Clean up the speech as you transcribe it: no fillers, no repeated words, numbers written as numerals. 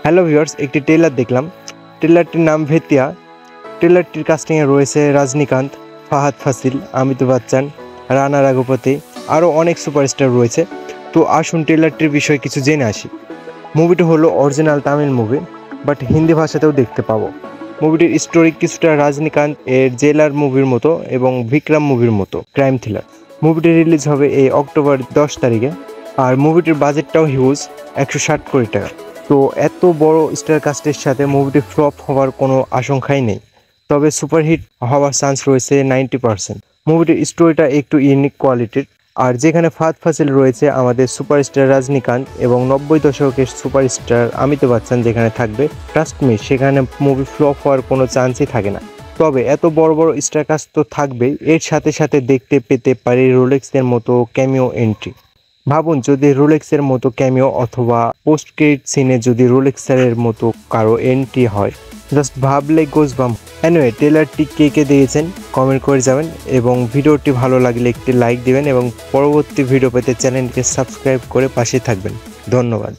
Hello viewers, একটি trailer দেখলাম। ট্রেলারটির নাম ভেতিয়া। ট্রেলারটির কাস্টিংয়ে রয়েছে রজনীকান্ত, ফাহাদ ফাসিল, অমিতাভ বচ্চন, রানা রঘুপতি, আরও অনেক সুপারস্টার রয়েছে। তো আসুন ট্রেলারটির বিষয়ে কিছু জেনে আসি। মুভিটি হলো original Tamil movie, but Hindi ভাষাতেও দেখতে পাবো। মুভিটির স্টোরি কিছুটা রজনীকান্ত এর জেলার মুভির মতো এবং বিক্রম মুভির মতো ক্রাইম থ্রিলার। মুভিটি রিলিজ হবে এই অক্টোবর 10 তারিখে। আর মুভিটির বাজেটটাও হিউজ, 160 কোটি টাকা। তো এত বড় স্টার কাস্টের সাথে মুভিটি ফ্লপ হওয়ার কোনো আশঙ্কাই নেই, তবে সুপারহিট হওয়ার চান্স রয়েছে 90%। মুভিটির স্টোরিটা একটু ইউনিক কোয়ালিটির। আর যেখানে ফাহাদ ফাসিল রয়েছে আমাদের সুপারস্টার রজনীকান্ত এবং 90 দশকের সুপারস্টার অমিতাভ বচ্চন যেখানে থাকবে, ট্রাস্ট মি, সেখানে মুভি ফ্লপ হওয়ার কোনো চান্সই থাকে না। তবে এত বড় বড় স্টার কাস্ট তো থাকবেই, এর সাথে সাথে দেখতে পেতে পারি রোলেক্সের মতো ক্যামিও এন্ট্রি। ভাবুন, যদি রোলেক্সের মতো ক্যামিও অথবা পোস্ট ক্রেডিট সিনে যদি রোলেক্সের মতো কারো এন্ট্রি হয়, জাস্ট ভাবলে গোজবাম্প। এনিওয়ে, ট্রেলারটি কে দিয়েছেন কমেন্ট করে যাবেন এবং ভিডিওটি ভালো লাগলে একটি লাইক দিবেন এবং পরবর্তী ভিডিও পেতে চ্যানেলকে সাবস্ক্রাইব করে পাশে থাকবেন। ধন্যবাদ।